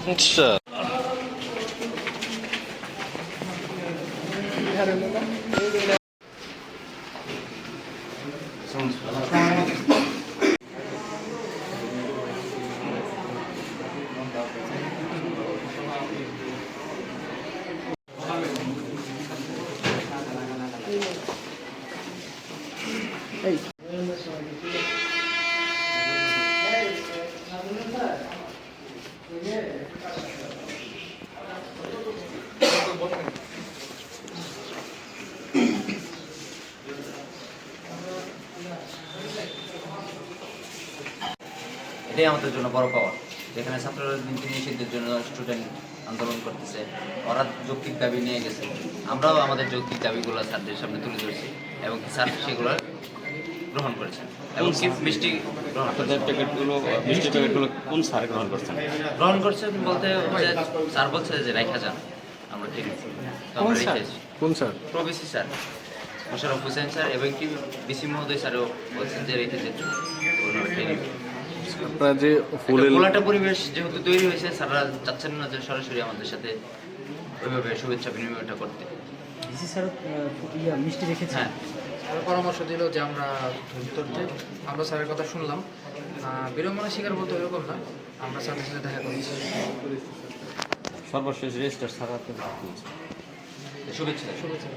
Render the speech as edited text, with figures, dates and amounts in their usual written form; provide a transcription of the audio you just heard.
আচ্ছা। এটাই আমাদের জন্য বড় পাওয়া, যেখানে ছাত্র রাজনীতি নিষিদ্ধের জন্য স্টুডেন্ট আন্দোলন করতেছে, ওরা যৌক্তিক দাবি নিয়ে গেছে, আমরাও আমাদের যৌক্তিক দাবিগুলো স্যারদের সামনে তুলে ধরছি এবং স্যার সেগুলো গ্রহণ করেছেন এবং মিষ্টি গ্রহণ আপনাদের প্যাকেটগুলো মিষ্টি প্যাকেটগুলো কোন স্যার গ্রহণ করছেন? গ্রহণ করছেন বলতে স্যার বলছে যে রেখা যান, আমরা ঠিক কোন sir? প্রবিসি sir Mosharraf Hossain sir এবং কি বিসি মহোদয় স্যারও বলছেন যে রেখে যেত। আপনারা যে ফুলের খোলাটা পরিবেশ যেহেতু তৈরি হয়েছে, স্যাররা চাচ্ছেন না যে সরাসরি আমাদের সাথে ওইভাবে শুভেচ্ছা বিনিময়টা করতে। ডিসি স্যার মিষ্টি রেখেছে। হ্যাঁ, স্যার পরামর্শ দিল যে আমরা ধরতে, আমরা স্যারের কথা শুনলাম। বিড়ম্বনা শিকার বলতে এরকম না, আমরা স্যারের সাথে দেখা করেছি। সর্বশেষ রেজিস্টার স্যার আপনাদের শুভেচ্ছা। শুভেচ্ছা।